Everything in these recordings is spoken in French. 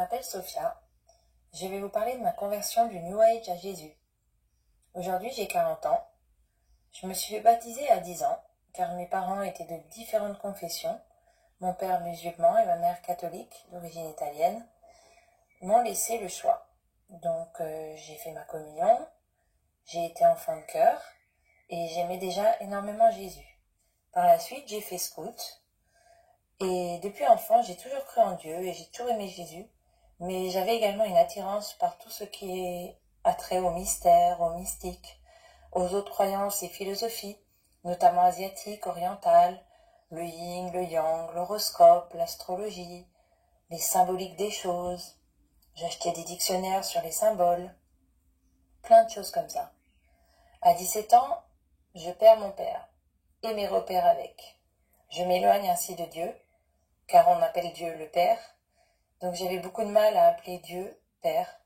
m'appelle Sophia. Je vais vous parler de ma conversion du New Age à Jésus. Aujourd'hui, j'ai 40 ans. Je me suis fait baptiser à 10 ans, car mes parents étaient de différentes confessions. Mon père musulman et ma mère catholique, d'origine italienne, m'ont laissé le choix. Donc, j'ai fait ma communion, j'ai été enfant de cœur, et j'aimais déjà énormément Jésus. Par la suite, j'ai fait scout. Et depuis enfant, j'ai toujours cru en Dieu et j'ai toujours aimé Jésus. Mais j'avais également une attirance par tout ce qui est attrait au mystère, au mystique, aux autres croyances et philosophies, notamment asiatiques, orientales, le yin, le yang, l'horoscope, l'astrologie, les symboliques des choses. J'achetais des dictionnaires sur les symboles, plein de choses comme ça. À 17 ans, je perds mon père et mes repères avec. Je m'éloigne ainsi de Dieu, car on appelle Dieu le Père, donc j'avais beaucoup de mal à appeler Dieu Père.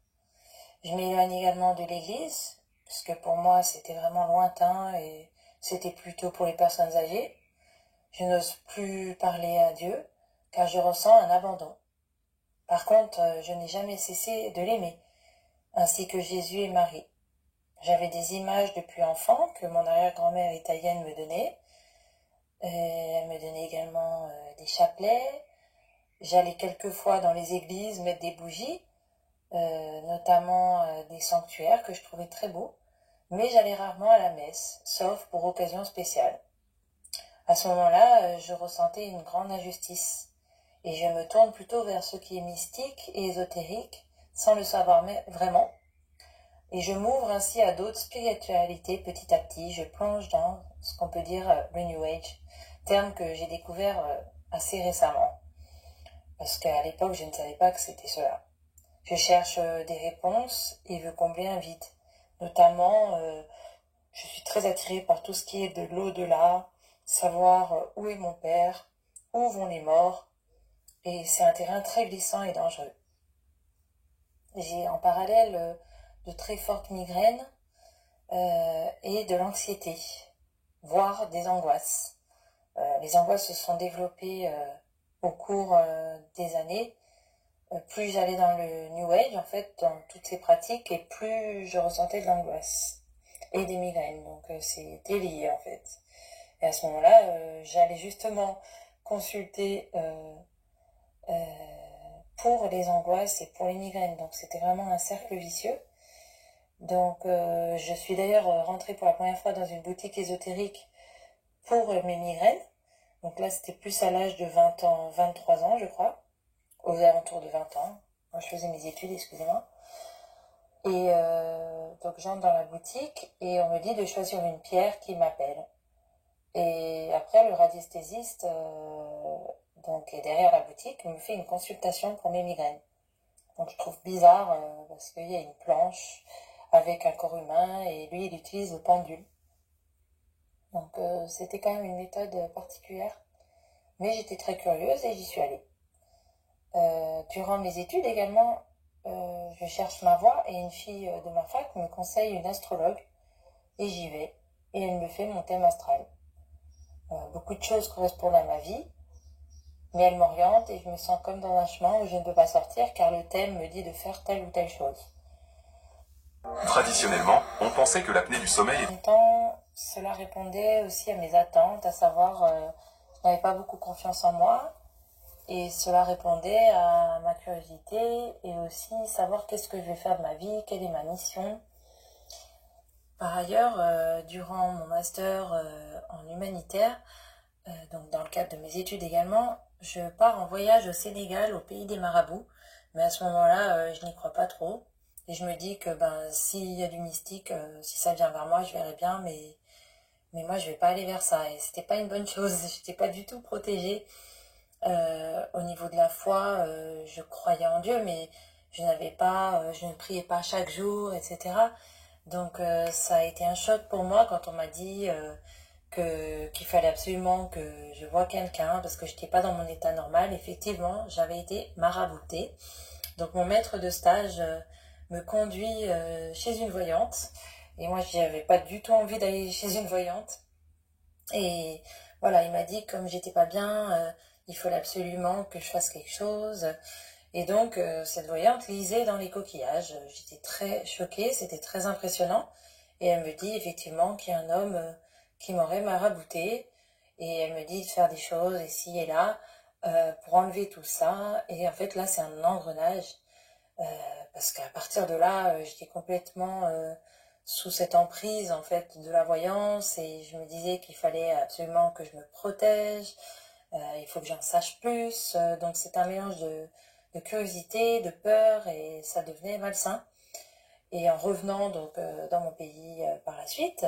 Je m'éloigne également de l'Église, parce que pour moi c'était vraiment lointain et c'était plutôt pour les personnes âgées. Je n'ose plus parler à Dieu, car je ressens un abandon. Par contre, je n'ai jamais cessé de l'aimer, ainsi que Jésus et Marie. J'avais des images depuis enfant que mon arrière-grand-mère italienne me donnait. Elle me donnait également des chapelets. J'allais quelquefois dans les églises mettre des bougies, notamment des sanctuaires que je trouvais très beaux, mais j'allais rarement à la messe, sauf pour occasion spéciale. À ce moment-là, je ressentais une grande injustice, et je me tourne plutôt vers ce qui est mystique et ésotérique, sans le savoir vraiment, et je m'ouvre ainsi à d'autres spiritualités petit à petit. Je plonge dans ce qu'on peut dire le New Age, terme que j'ai découvert assez récemment. Parce qu'à l'époque, je ne savais pas que c'était cela. Je cherche des réponses et veux combler un vide. Notamment, je suis très attirée par tout ce qui est de l'au-delà, savoir où est mon père, où vont les morts. Et c'est un terrain très glissant et dangereux. J'ai en parallèle de très fortes migraines et de l'anxiété, voire des angoisses. Les angoisses se sont développées au cours des années. Plus j'allais dans le New Age, en fait, dans toutes ces pratiques, et plus je ressentais de l'angoisse et des migraines. Donc c'était lié, en fait. Et à ce moment-là, j'allais justement consulter pour les angoisses et pour les migraines. Donc c'était vraiment un cercle vicieux. Donc je suis d'ailleurs rentrée pour la première fois dans une boutique ésotérique pour mes migraines. Donc là, c'était plus à l'âge de 20 ans, 23 ans, je crois, aux alentours de 20 ans. Moi, je faisais mes études, excusez-moi. Et donc, j'entre dans la boutique et on me dit de choisir une pierre qui m'appelle. Et après, le radiesthésiste, donc, est derrière la boutique, me fait une consultation pour mes migraines. Donc, je trouve bizarre parce qu'il y a une planche avec un corps humain et lui, il utilise le pendule. Donc c'était quand même une méthode particulière. Mais j'étais très curieuse et j'y suis allée. Durant mes études également, je cherche ma voie et une fille de ma fac me conseille une astrologue. Et j'y vais. Et elle me fait mon thème astral. Beaucoup de choses correspondent à ma vie. Mais elle m'oriente et je me sens comme dans un chemin où je ne peux pas sortir car le thème me dit de faire telle ou telle chose. Traditionnellement, on pensait que l'apnée du sommeil En même temps, cela répondait aussi à mes attentes, à savoir, je n'avais pas beaucoup confiance en moi, et cela répondait à ma curiosité, et aussi savoir qu'est-ce que je vais faire de ma vie, quelle est ma mission. Par ailleurs, durant mon master en humanitaire, donc dans le cadre de mes études également, je pars en voyage au Sénégal, au pays des marabouts, mais à ce moment-là, je n'y crois pas trop. Et je me dis que s'il y a du mystique, si ça vient vers moi, je verrai bien, mais moi je vais pas aller vers ça. Et c'était pas une bonne chose. J'étais pas du tout protégée. Au niveau de la foi, je croyais en Dieu, mais je ne priais pas chaque jour, etc. Donc ça a été un choc pour moi quand on m'a dit qu'il fallait absolument que je voie quelqu'un parce que je n'étais pas dans mon état normal. Effectivement, j'avais été maraboutée. Donc mon maître de stage me conduit chez une voyante. Et moi, je n'avais pas du tout envie d'aller chez une voyante. Et voilà, il m'a dit que comme j'étais pas bien, il fallait absolument que je fasse quelque chose. Et donc, cette voyante lisait dans les coquillages. J'étais très choquée, c'était très impressionnant. Et elle me dit effectivement qu'il y a un homme qui m'aurait marabouté. Et elle me dit de faire des choses ici et là pour enlever tout ça. Et en fait, là, c'est un engrenage. Parce qu'à partir de là, j'étais complètement sous cette emprise en fait de la voyance. Et je me disais qu'il fallait absolument que je me protège. Il faut que j'en sache plus. Donc, c'est un mélange de curiosité, de peur, et ça devenait malsain. Et en revenant donc dans mon pays par la suite,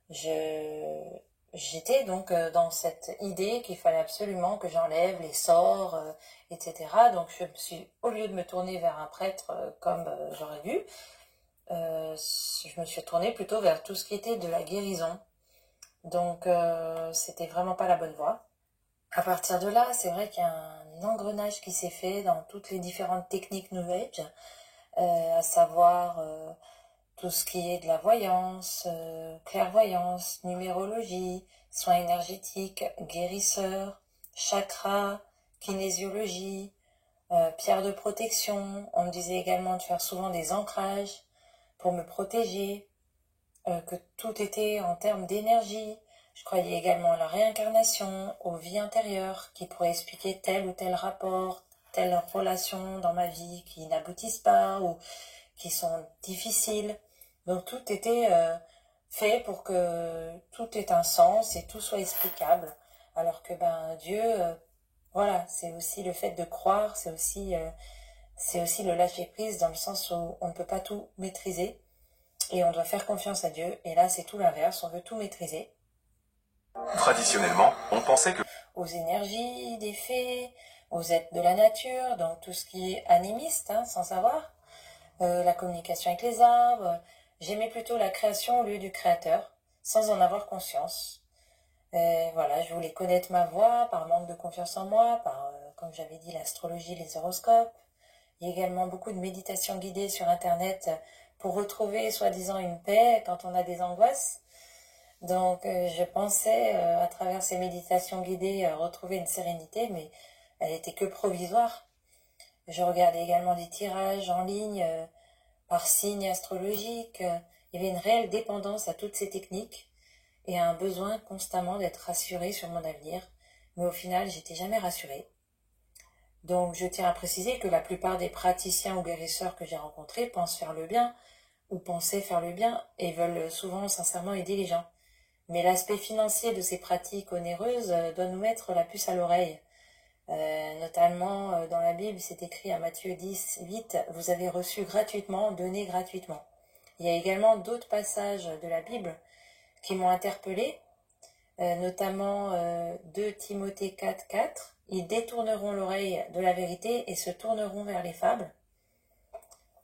j'étais donc dans cette idée qu'il fallait absolument que j'enlève les sorts, etc. Donc je me suis, au lieu de me tourner vers un prêtre comme j'aurais dû, je me suis tournée plutôt vers tout ce qui était de la guérison. Donc c'était vraiment pas la bonne voie. À partir de là, c'est vrai qu'il y a un engrenage qui s'est fait dans toutes les différentes techniques New Age, à savoir tout ce qui est de la voyance, clairvoyance, numérologie, soins énergétiques, guérisseurs, chakras, kinésiologie, pierres de protection. On me disait également de faire souvent des ancrages pour me protéger, que tout était en termes d'énergie. Je croyais également à la réincarnation, aux vies intérieures, qui pourraient expliquer tel ou tel rapport, telle relation dans ma vie qui n'aboutissent pas ou qui sont difficiles. Donc tout était fait pour que tout ait un sens et tout soit explicable. Alors que Dieu, voilà, c'est aussi le fait de croire, c'est aussi le lâcher prise dans le sens où on ne peut pas tout maîtriser et on doit faire confiance à Dieu. Et là, c'est tout l'inverse, on veut tout maîtriser. Traditionnellement, on pensait que Aux énergies des fées, aux êtres de la nature, donc tout ce qui est animiste, sans savoir, la communication avec les arbres. J'aimais plutôt la création au lieu du créateur, sans en avoir conscience. Voilà, je voulais connaître ma voix par manque de confiance en moi, par, comme j'avais dit, l'astrologie, les horoscopes. Il y a également beaucoup de méditations guidées sur Internet pour retrouver soi-disant une paix quand on a des angoisses. Donc je pensais à travers ces méditations guidées retrouver une sérénité, mais elle était que provisoire. Je regardais également des tirages en ligne par signes astrologiques. Il y avait une réelle dépendance à toutes ces techniques et un besoin constamment d'être rassurée sur mon avenir. Mais au final, j'étais jamais rassurée. Donc je tiens à préciser que la plupart des praticiens ou guérisseurs que j'ai rencontrés pensent faire le bien ou pensaient faire le bien et veulent souvent sincèrement aider les gens. Mais l'aspect financier de ces pratiques onéreuses doit nous mettre la puce à l'oreille. Notamment dans la Bible, c'est écrit à Matthieu 10, 8, « Vous avez reçu gratuitement, donnez gratuitement ». Il y a également d'autres passages de la Bible qui m'ont interpellée, notamment 2 Timothée 4, 4, « Ils détourneront l'oreille de la vérité et se tourneront vers les fables ».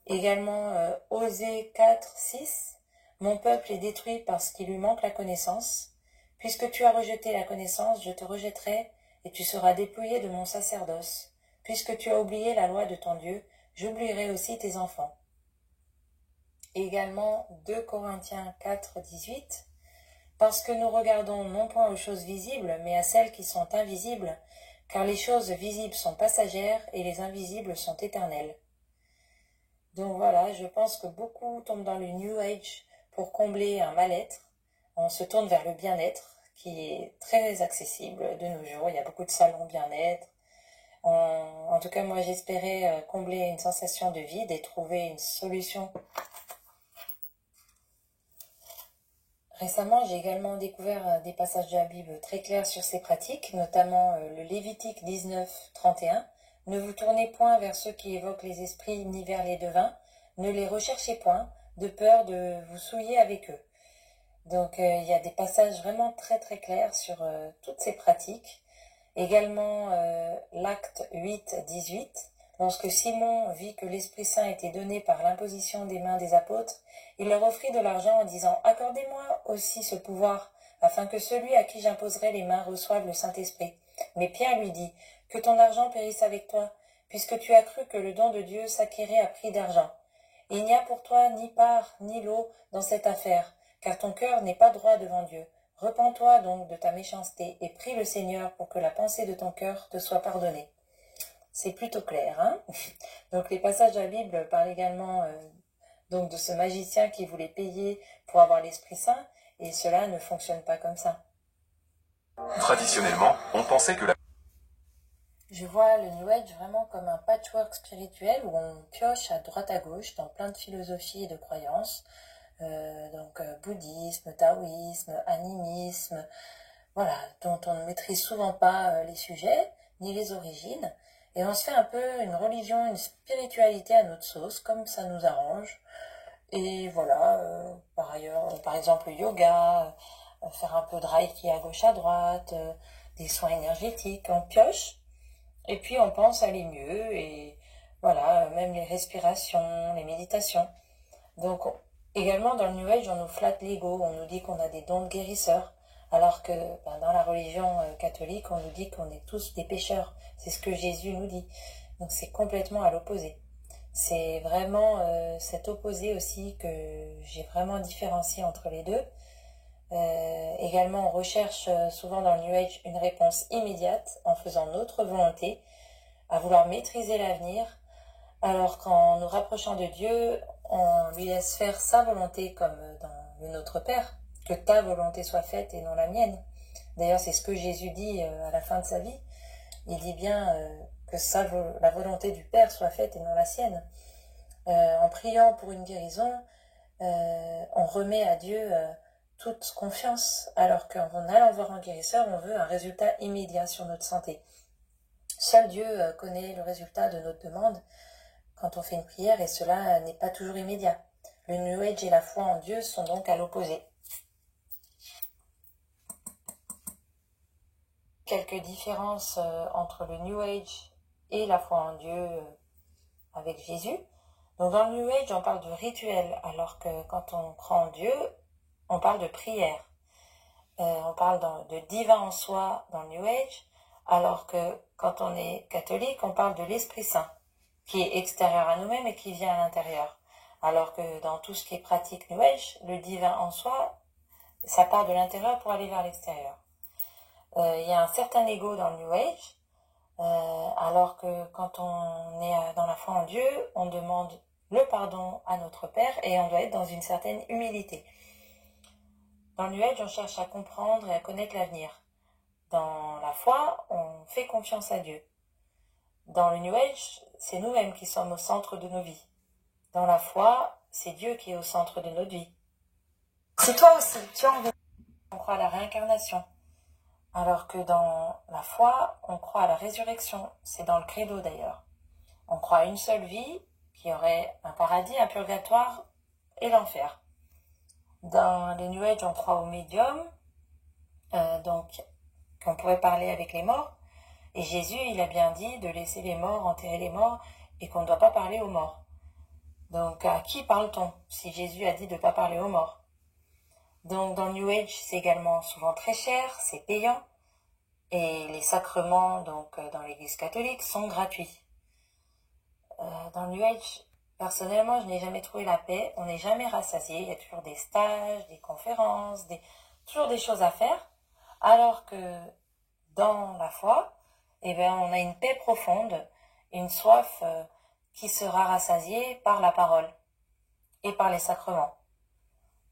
Également Osée 4, 6, « Mon peuple est détruit parce qu'il lui manque la connaissance. Puisque tu as rejeté la connaissance, je te rejetterai et tu seras dépouillé de mon sacerdoce. Puisque tu as oublié la loi de ton Dieu, j'oublierai aussi tes enfants. » Également 2 Corinthiens 4, 18, « Parce que nous regardons non point aux choses visibles, mais à celles qui sont invisibles, car les choses visibles sont passagères et les invisibles sont éternelles. » Donc voilà, je pense que beaucoup tombent dans le New Age pour combler un mal-être. On se tourne vers le bien-être, qui est très accessible de nos jours. Il y a beaucoup de salons bien-être. En tout cas, moi, j'espérais combler une sensation de vide et trouver une solution. Récemment, j'ai également découvert des passages de la Bible très clairs sur ces pratiques, notamment le Lévitique 19, 31. « Ne vous tournez point vers ceux qui évoquent les esprits, ni vers les devins. Ne les recherchez point, de peur de vous souiller avec eux. » Donc, il y a des passages vraiment très très clairs sur toutes ces pratiques. Également, l'acte 8, 18. Lorsque Simon vit que l'Esprit Saint était donné par l'imposition des mains des apôtres, il leur offrit de l'argent en disant « Accordez-moi aussi ce pouvoir, afin que celui à qui j'imposerai les mains reçoive le Saint-Esprit. » Mais Pierre lui dit « Que ton argent périsse avec toi, puisque tu as cru que le don de Dieu s'acquérait à prix d'argent. Il n'y a pour toi ni part ni lot dans cette affaire, car ton cœur n'est pas droit devant Dieu. Repens-toi donc de ta méchanceté et prie le Seigneur pour que la pensée de ton cœur te soit pardonnée. » c'est plutôt clair, hein. Donc les passages de la Bible parlent également donc de ce magicien qui voulait payer pour avoir l'Esprit Saint, et cela ne fonctionne pas comme ça. Traditionnellement, on pensait que la... Je vois le New Age vraiment comme un patchwork spirituel où on pioche à droite à gauche dans plein de philosophies et de croyances, bouddhisme, taoïsme, animisme, voilà, dont on ne maîtrise souvent pas les sujets ni les origines, et on se fait un peu une religion, une spiritualité à notre sauce, comme ça nous arrange. Et voilà, par ailleurs, par exemple le yoga, faire un peu de reiki à gauche à droite, des soins énergétiques, on pioche, et puis on pense aller mieux, et voilà, même les respirations, les méditations. Donc également dans le New Age, on nous flatte l'ego, on nous dit qu'on a des dons de guérisseurs, alors que dans la religion catholique, on nous dit qu'on est tous des pécheurs. C'est ce que Jésus nous dit. Donc c'est complètement à l'opposé. C'est vraiment cet opposé aussi que j'ai vraiment différencié entre les deux. Également, on recherche souvent dans le New Age une réponse immédiate en faisant notre volonté, à vouloir maîtriser l'avenir, alors qu'en nous rapprochant de Dieu, on lui laisse faire sa volonté comme dans le Notre Père, que ta volonté soit faite et non la mienne. D'ailleurs, c'est ce que Jésus dit à la fin de sa vie. Il dit bien que la volonté du Père soit faite et non la sienne. En priant pour une guérison, on remet à Dieu toute confiance, alors qu'en allant voir un guérisseur, on veut un résultat immédiat sur notre santé. Seul Dieu connaît le résultat de notre demande quand on fait une prière, et cela n'est pas toujours immédiat. Le New Age et la foi en Dieu sont donc à l'opposé. Quelques différences entre le New Age et la foi en Dieu avec Jésus. Donc dans le New Age, on parle de rituel, alors que quand on croit en Dieu, on parle de prière. On parle de divin en soi dans le New Age, alors que quand on est catholique, on parle de l'Esprit Saint, qui est extérieur à nous-mêmes et qui vient à l'intérieur. Alors que dans tout ce qui est pratique New Age, le divin en soi, ça part de l'intérieur pour aller vers l'extérieur. Il y a un certain ego dans le New Age, alors que quand on est dans la foi en Dieu, on demande le pardon à notre Père et on doit être dans une certaine humilité. Dans le New Age, on cherche à comprendre et à connaître l'avenir. Dans la foi, on fait confiance à Dieu. Dans le New Age, c'est nous-mêmes qui sommes au centre de nos vies. Dans la foi, c'est Dieu qui est au centre de notre vie. Si toi aussi, tu as envie, on croit à la réincarnation. Alors que dans la foi, on croit à la résurrection. C'est dans le credo d'ailleurs. On croit à une seule vie qui aurait un paradis, un purgatoire et l'enfer. Dans les New Age, on croit aux médiums, donc qu'on pourrait parler avec les morts. Et Jésus, il a bien dit de laisser les morts enterrer les morts et qu'on ne doit pas parler aux morts. Donc à qui parle-t-on si Jésus a dit de ne pas parler aux morts? Donc dans le New Age, c'est également souvent très cher, c'est payant. Et les sacrements donc dans l'Église catholique sont gratuits. Dans le New Age, personnellement, je n'ai jamais trouvé la paix, on n'est jamais rassasié, il y a toujours des stages, des conférences, toujours des choses à faire, alors que dans la foi, on a une paix profonde, une soif qui sera rassasiée par la parole et par les sacrements.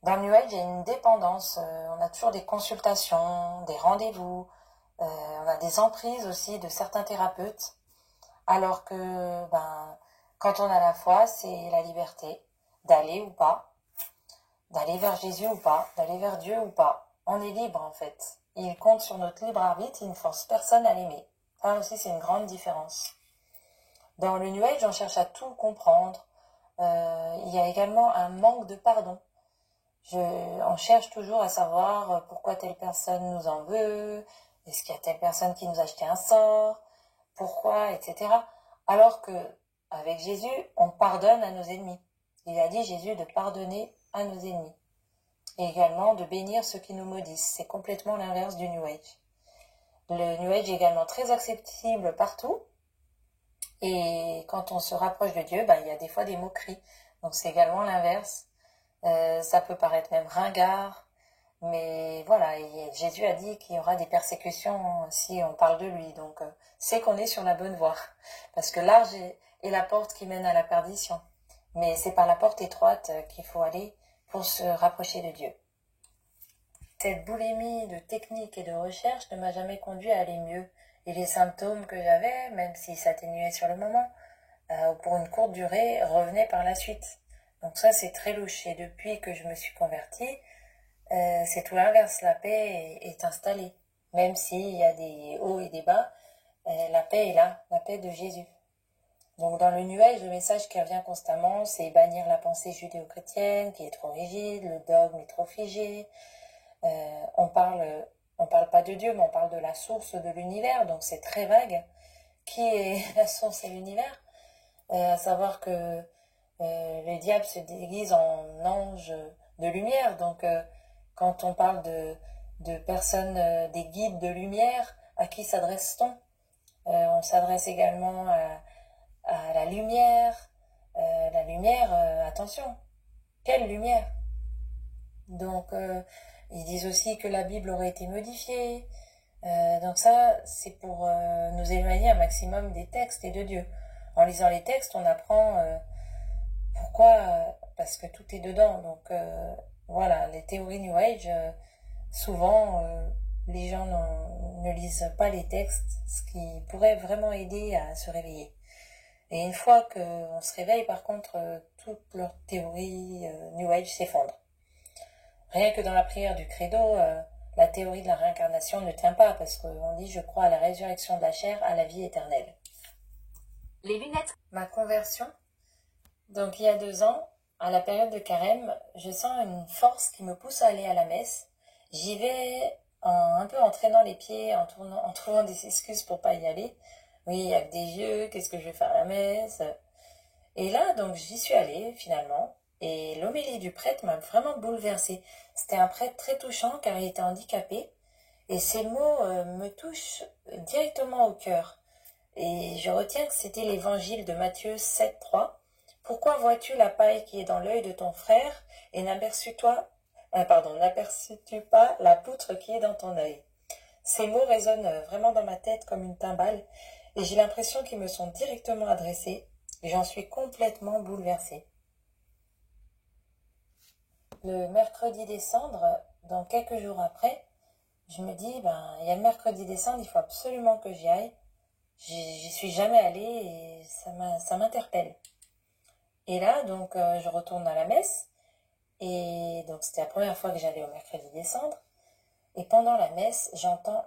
Dans le New Age, il y a une dépendance, on a toujours des consultations, des rendez-vous, on a des emprises aussi de certains thérapeutes, alors que quand on a la foi, c'est la liberté d'aller ou pas, d'aller vers Jésus ou pas, d'aller vers Dieu ou pas. On est libre en fait. Il compte sur notre libre arbitre, il ne force personne à l'aimer. Ça aussi, c'est une grande différence. Dans le New Age, on cherche à tout comprendre. Il y a également un manque de pardon. On cherche toujours à savoir pourquoi telle personne nous en veut, est-ce qu'il y a telle personne qui nous a jeté un sort, pourquoi, etc. Alors que avec Jésus, on pardonne à nos ennemis. Il a dit, Jésus, de pardonner à nos ennemis. Et également de bénir ceux qui nous maudissent. C'est complètement l'inverse du New Age. Le New Age est également très accessible partout. Et quand on se rapproche de Dieu, il y a des fois des moqueries. Donc c'est également l'inverse. Ça peut paraître même ringard, Mais voilà, et Jésus a dit qu'il y aura des persécutions si on parle de lui. Donc c'est qu'on est sur la bonne voie. Parce que large est la porte qui mène à la perdition. Mais c'est par la porte étroite qu'il faut aller pour se rapprocher de Dieu. Cette boulimie de technique et de recherche ne m'a jamais conduit à aller mieux. Et les symptômes que j'avais, même s'ils s'atténuaient sur le moment, pour une courte durée, revenaient par la suite. Donc ça, c'est très louche. Et depuis que je me suis convertie, c'est tout l'inverse. La paix est installée. Même s'il y a des hauts et des bas, la paix est là, la paix de Jésus. Donc dans le New Age, le message qui revient constamment, c'est bannir la pensée judéo-chrétienne, qui est trop rigide, le dogme est trop figé. On parle pas de Dieu, mais on parle de la source de l'univers, donc c'est très vague. Qui est la source et l'univers? À savoir que le diable se déguise en ange de lumière, donc quand on parle de personnes, des guides de lumière, à qui s'adresse-t-on? On s'adresse également à la lumière. La lumière, attention, quelle lumière? Donc, ils disent aussi que la Bible aurait été modifiée. Donc ça, c'est pour nous éloigner un maximum des textes et de Dieu. En lisant les textes, on apprend pourquoi, parce que tout est dedans. Donc voilà, les théories New Age, souvent, les gens ne lisent pas les textes, ce qui pourrait vraiment aider à se réveiller. Et une fois qu'on se réveille, par contre, toutes leurs théories New Age s'effondrent. Rien que dans la prière du credo, la théorie de la réincarnation ne tient pas, parce qu'on dit « je crois à la résurrection de la chair, à la vie éternelle ». Les lunettes. Ma conversion, donc il y a 2 ans, à la période de carême, je sens une force qui me pousse à aller à la messe. J'y vais un peu en traînant les pieds, en trouvant des excuses pour pas y aller. Oui, il y a que des vieux, qu'est-ce que je vais faire à la messe? Et là, donc, j'y suis allée, finalement, et l'homélie du prêtre m'a vraiment bouleversée. C'était un prêtre très touchant, car il était handicapé, et ces mots me touchent directement au cœur. Et je retiens que c'était l'évangile de Matthieu 7,3. « Pourquoi vois-tu la paille qui est dans l'œil de ton frère, et n'aperçus-tu pas la poutre qui est dans ton œil ?» Ces mots résonnent vraiment dans ma tête comme une timbale, et j'ai l'impression qu'ils me sont directement adressés, et j'en suis complètement bouleversée. Le mercredi des cendres, dans quelques jours après, je me dis, il y a le mercredi des cendres, il faut absolument que j'y aille. J'y suis jamais allée et ça m'interpelle. Et là, donc, je retourne à la messe, et donc c'était la première fois que j'allais au mercredi des cendres, et pendant la messe, j'entends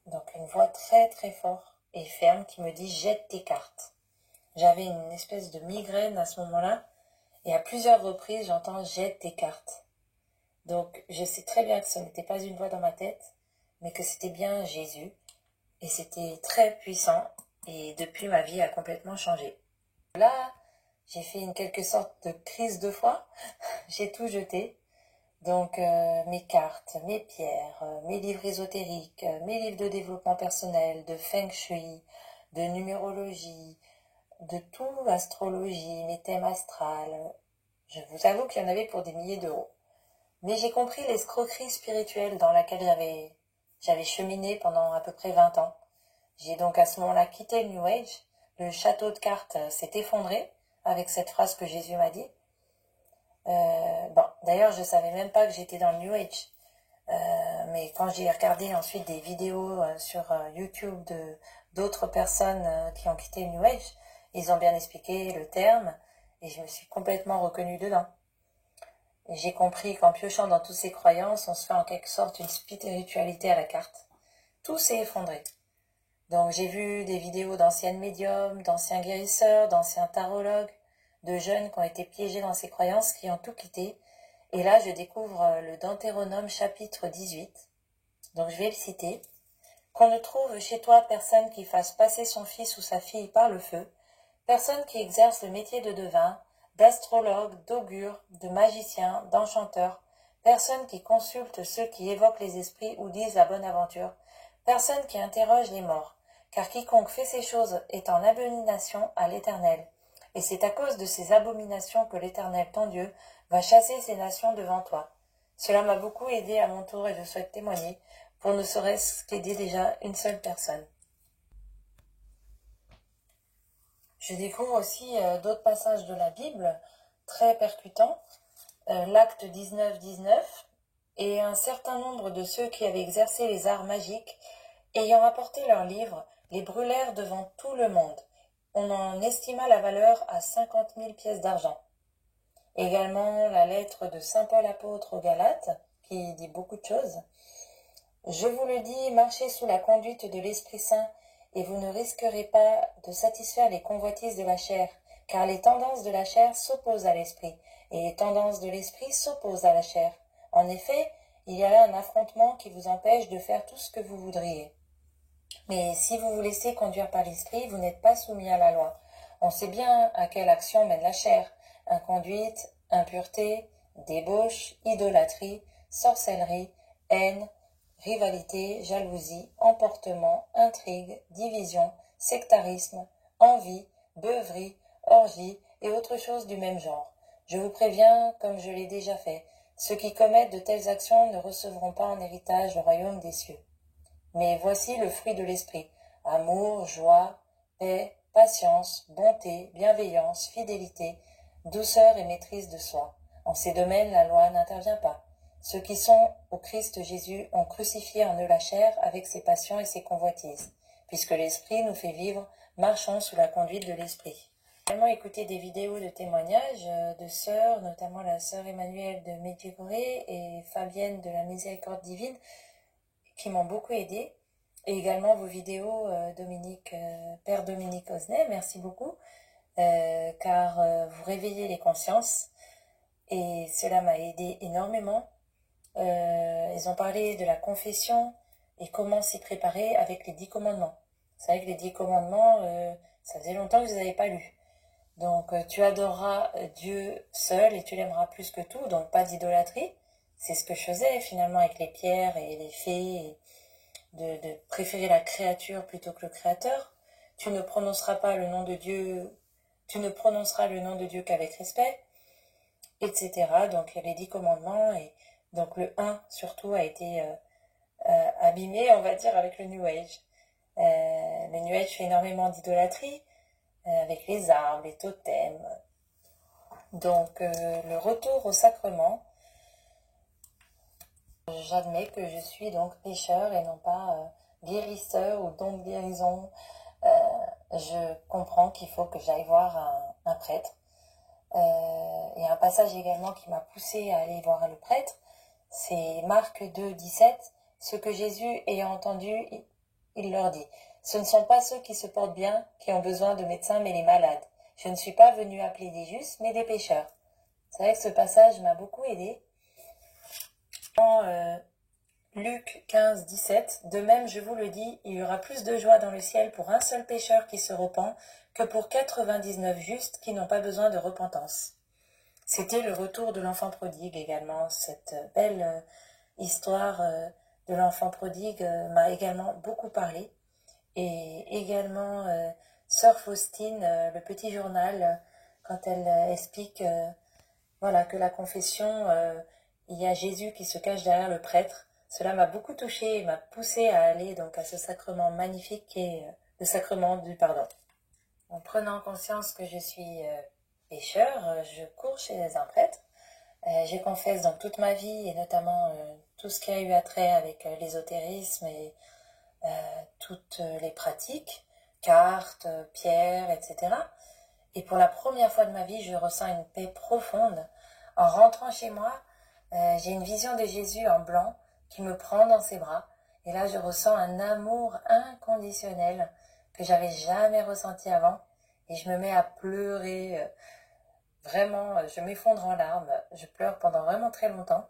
donc une voix très très forte et ferme qui me dit « jette tes cartes ». J'avais une espèce de migraine à ce moment-là, et à plusieurs reprises, j'entends « jette tes cartes ». Donc, je sais très bien que ce n'était pas une voix dans ma tête, mais que c'était bien Jésus, et c'était très puissant, et depuis, ma vie a complètement changé. Là, j'ai fait une quelque sorte de crise de foi, j'ai tout jeté. Donc, mes cartes, mes pierres, mes livres ésotériques, mes livres de développement personnel, de feng shui, de numérologie, de tout, astrologie, mes thèmes astrales. Je vous avoue qu'il y en avait pour des milliers d'euros. Mais j'ai compris l'escroquerie spirituelle dans laquelle j'avais cheminé pendant à peu près 20 ans. J'ai donc à ce moment-là quitté le New Age. Le château de cartes s'est effondré avec cette phrase que Jésus m'a dit. D'ailleurs, je savais même pas que j'étais dans le New Age. Mais quand j'ai regardé ensuite des vidéos sur YouTube d'autres personnes qui ont quitté le New Age, ils ont bien expliqué le terme et je me suis complètement reconnue dedans. Et j'ai compris qu'en piochant dans toutes ces croyances, on se fait en quelque sorte une spiritualité à la carte. Tout s'est effondré. Donc j'ai vu des vidéos d'anciennes médiums, d'anciens guérisseurs, d'anciens tarologues, de jeunes qui ont été piégés dans ces croyances, qui ont tout quitté. Et là, je découvre le Deutéronome chapitre 18. Donc je vais le citer. « Qu'on ne trouve chez toi personne qui fasse passer son fils ou sa fille par le feu, personne qui exerce le métier de devin, d'astrologue, d'augure, de magicien, d'enchanteur, personne qui consulte ceux qui évoquent les esprits ou disent la bonne aventure, personne qui interroge les morts, car quiconque fait ces choses est en abomination à l'Éternel. Et c'est à cause de ces abominations que l'Éternel, ton Dieu, va chasser ces nations devant toi. Cela m'a beaucoup aidé à mon tour et je souhaite témoigner pour ne serait-ce qu'aider déjà une seule personne. Je découvre aussi d'autres passages de la Bible très percutants, l'Acte 19-19, et un certain nombre de ceux qui avaient exercé les arts magiques, ayant apporté leurs livres, les brûlèrent devant tout le monde. On en estima la valeur à 50 000 pièces d'argent. Également la lettre de saint Paul apôtre aux Galates, qui dit beaucoup de choses. Je vous le dis, marchez sous la conduite de l'Esprit Saint, et vous ne risquerez pas de satisfaire les convoitises de la chair, car les tendances de la chair s'opposent à l'esprit, et les tendances de l'esprit s'opposent à la chair. En effet, il y a là un affrontement qui vous empêche de faire tout ce que vous voudriez. Mais si vous vous laissez conduire par l'esprit, vous n'êtes pas soumis à la loi. On sait bien à quelle action mène la chair: inconduite, impureté, débauche, idolâtrie, sorcellerie, haine, rivalité, jalousie, emportement, intrigue, division, sectarisme, envie, beuverie, orgie et autres choses du même genre. Je vous préviens, comme je l'ai déjà fait, ceux qui commettent de telles actions ne recevront pas en héritage le royaume des cieux. Mais voici le fruit de l'esprit: amour, joie, paix, patience, bonté, bienveillance, fidélité, douceur et maîtrise de soi. En ces domaines, la loi n'intervient pas. Ceux qui sont au Christ Jésus ont crucifié en eux la chair avec ses passions et ses convoitises. Puisque l'Esprit nous fait vivre, marchons sous la conduite de l'Esprit. J'ai également écouté des vidéos de témoignages de sœurs, notamment la sœur Emmanuelle de Medjugorje et Fabienne de la Miséricorde Divine, qui m'ont beaucoup aidé. Et également vos vidéos, Père Dominique Osnet, merci beaucoup, car vous réveillez les consciences et cela m'a aidé énormément. Ils ont parlé de la confession et comment s'y préparer avec les 10 commandements. C'est vrai que les 10 commandements, ça faisait longtemps que je ne les avais pas lus. Donc tu adoreras Dieu seul et tu l'aimeras plus que tout, donc pas d'idolâtrie. C'est ce que je faisais finalement avec les pierres et les fées, de préférer la créature plutôt que le créateur. Tu ne prononceras pas le nom de Dieu, tu ne prononceras le nom de Dieu qu'avec respect, etc. Donc les 10 commandements, et donc le 1 surtout a été abîmé, on va dire, avec le New Age. Le New Age fait énormément d'idolâtrie, avec les arbres, les totems. Donc le retour au sacrement, j'admets que je suis donc pécheur et non pas guérisseur ou don de guérison. Je comprends qu'il faut que j'aille voir un prêtre. Il y a un passage également qui m'a poussé à aller voir le prêtre. C'est Marc 2, 17. Ce que Jésus ayant entendu, il leur dit: ce ne sont pas ceux qui se portent bien qui ont besoin de médecins, mais les malades. Je ne suis pas venu appeler des justes, mais des pécheurs. C'est vrai que ce passage m'a beaucoup aidé. Luc 15, 17. De même, je vous le dis, il y aura plus de joie dans le ciel pour un seul pécheur qui se repent que pour 99 justes qui n'ont pas besoin de repentance. C'était le retour de l'enfant prodigue également. Cette belle histoire de l'enfant prodigue m'a également beaucoup parlé. Et également Sœur Faustine, le petit journal, quand elle explique voilà, que la confession, il y a Jésus qui se cache derrière le prêtre. Cela m'a beaucoup touchée et m'a poussée à aller donc à ce sacrement magnifique qui est le sacrement du pardon. En prenant conscience que je suis pécheur, je cours chez un prêtre. Je confesse dans toute ma vie, et notamment tout ce qui a eu à trait avec l'ésotérisme et toutes les pratiques, cartes, pierres, etc. Et pour la première fois de ma vie, je ressens une paix profonde. En rentrant chez moi, j'ai une vision de Jésus en blanc qui me prend dans ses bras. Et là, je ressens un amour inconditionnel que j'avais jamais ressenti avant. Et je me mets à pleurer. Vraiment, je m'effondre en larmes. Je pleure pendant vraiment très longtemps.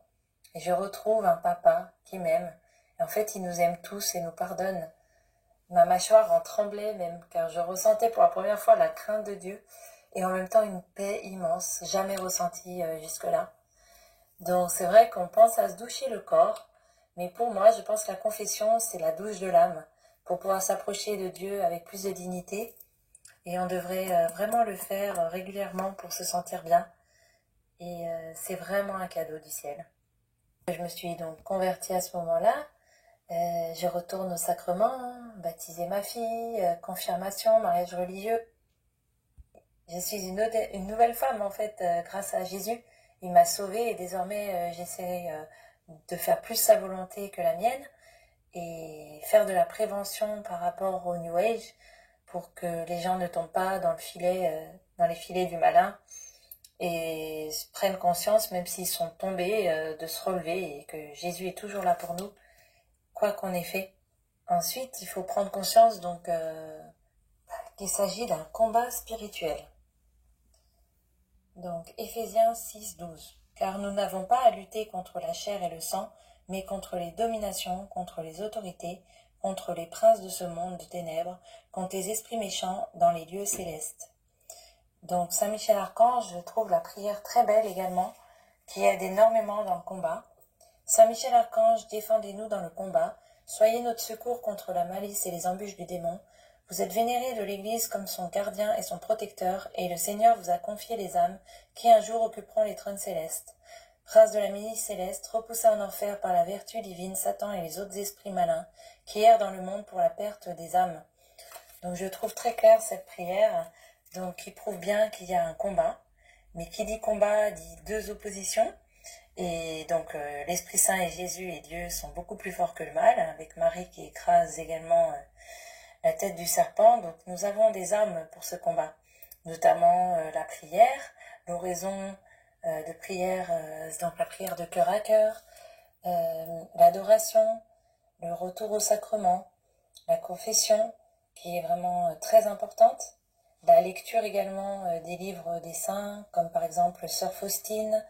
Et je retrouve un papa qui m'aime. Et en fait, il nous aime tous et nous pardonne. Ma mâchoire en tremblait même, car je ressentais pour la première fois la crainte de Dieu. Et en même temps, une paix immense, jamais ressentie jusque-là. Donc c'est vrai qu'on pense à se doucher le corps. Mais pour moi, je pense que la confession, c'est la douche de l'âme, pour pouvoir s'approcher de Dieu avec plus de dignité. Et on devrait vraiment le faire régulièrement pour se sentir bien. Et c'est vraiment un cadeau du ciel. Je me suis donc convertie à ce moment-là. Je retourne au sacrement, baptiser ma fille, confirmation, mariage religieux. Je suis une nouvelle femme en fait, grâce à Jésus. Il m'a sauvée et désormais j'essaie de faire plus sa volonté que la mienne et faire de la prévention par rapport au New Age pour que les gens ne tombent pas dans dans les filets du malin et prennent conscience, même s'ils sont tombés, de se relever et que Jésus est toujours là pour nous, quoi qu'on ait fait. Ensuite, il faut prendre conscience donc qu'il s'agit d'un combat spirituel. Donc, Éphésiens 6:12. Car nous n'avons pas à lutter contre la chair et le sang, mais contre les dominations, contre les autorités, contre les princes de ce monde de ténèbres, contre les esprits méchants dans les lieux célestes. Donc, Saint Michel Archange, je trouve la prière très belle également, qui aide énormément dans le combat. Saint Michel Archange, défendez-nous dans le combat, soyez notre secours contre la malice et les embûches du démon. Vous êtes vénéré de l'Église comme son gardien et son protecteur, et le Seigneur vous a confié les âmes qui un jour occuperont les trônes célestes. Prince de la milice céleste, repoussé en enfer par la vertu divine, Satan et les autres esprits malins qui errent dans le monde pour la perte des âmes. Donc je trouve très claire cette prière, donc qui prouve bien qu'il y a un combat, mais qui dit combat dit deux oppositions. Et donc l'Esprit Saint et Jésus et Dieu sont beaucoup plus forts que le mal, avec Marie qui écrase également la tête du serpent. Donc nous avons des armes pour ce combat, notamment la prière, l'oraison de prière, donc la prière de cœur à cœur, l'adoration, le retour au sacrement, la confession qui est vraiment très importante, la lecture également des livres des saints, comme par exemple Sœur Faustine,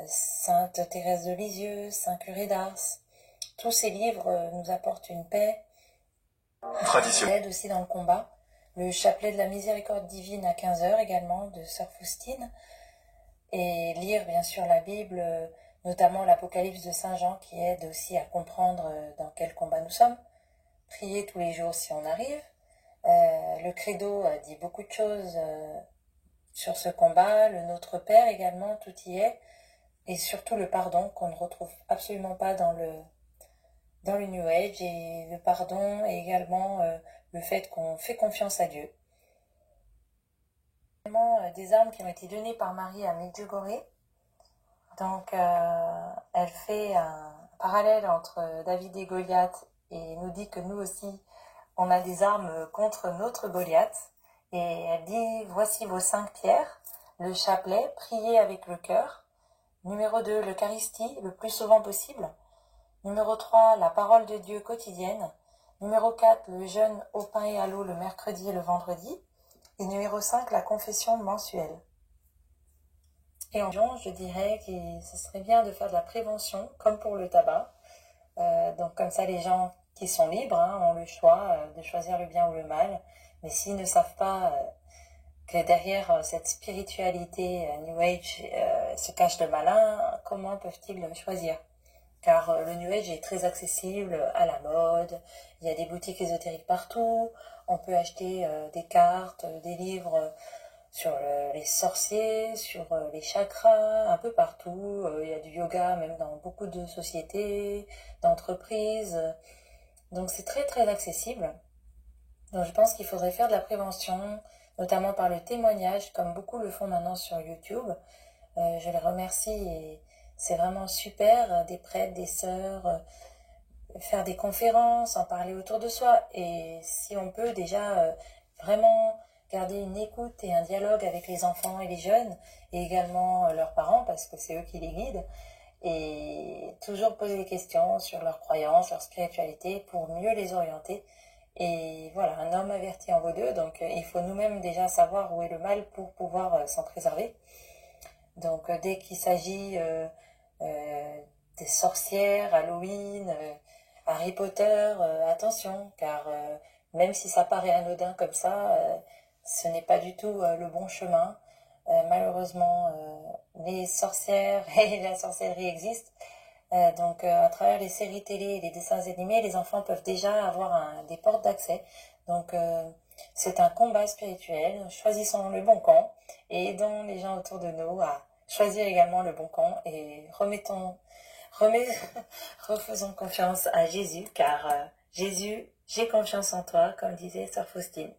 Sainte Thérèse de Lisieux, Saint Curé d'Ars. Tous ces livres nous apportent une paix, aide aussi dans le combat. Le chapelet de la miséricorde divine à 15h également de Sœur Faustine. Et lire bien sûr la Bible, notamment l'Apocalypse de Saint Jean qui aide aussi à comprendre dans quel combat nous sommes. Prier tous les jours si on arrive. Le credo dit beaucoup de choses sur ce combat, le Notre Père également, tout y est, et surtout le pardon qu'on ne retrouve absolument pas dans le New Age, et le pardon et également le fait qu'on fait confiance à Dieu. Des armes qui ont été données par Marie à Medjugorje. Donc elle fait un parallèle entre David et Goliath et nous dit que nous aussi on a des armes contre notre Goliath. Et elle dit, voici vos 5 pierres, le chapelet, priez avec le cœur. Numéro 2, l'Eucharistie, le plus souvent possible. Numéro 3, la parole de Dieu quotidienne. Numéro 4, le jeûne au pain et à l'eau le mercredi et le vendredi. Et numéro 5, la confession mensuelle. Et en je dirais que ce serait bien de faire de la prévention, comme pour le tabac. Donc comme ça, les gens qui sont libres ont le choix de choisir le bien ou le mal. Mais s'ils ne savent pas que derrière cette spiritualité New Age se cache le malin, comment peuvent-ils choisir? Car le New Age est très accessible à la mode, il y a des boutiques ésotériques partout, on peut acheter des cartes, des livres sur les sorciers, sur les chakras, un peu partout. Il y a du yoga même dans beaucoup de sociétés, d'entreprises. Donc c'est très très accessible. Donc je pense qu'il faudrait faire de la prévention, notamment par le témoignage, comme beaucoup le font maintenant sur YouTube. Je les remercie et c'est vraiment super, des prêtres, des sœurs, faire des conférences, en parler autour de soi. Et si on peut déjà vraiment garder une écoute et un dialogue avec les enfants et les jeunes, et également leurs parents, parce que c'est eux qui les guident, et toujours poser des questions sur leurs croyances, leur spiritualité, pour mieux les orienter. Et voilà, un homme averti en vaut deux, donc il faut nous-mêmes déjà savoir où est le mal pour pouvoir s'en préserver. Donc dès qu'il s'agit des sorcières, Halloween, Harry Potter, attention, car même si ça paraît anodin comme ça, ce n'est pas du tout le bon chemin. Malheureusement, les sorcières et la sorcellerie existent. Donc à travers les séries télé et les dessins animés, les enfants peuvent déjà avoir des portes d'accès. Donc c'est un combat spirituel. Choisissons le bon camp et aidons les gens autour de nous à choisir également le bon camp et remettons refaisons confiance à Jésus, car Jésus, j'ai confiance en toi, comme disait Sœur Faustine.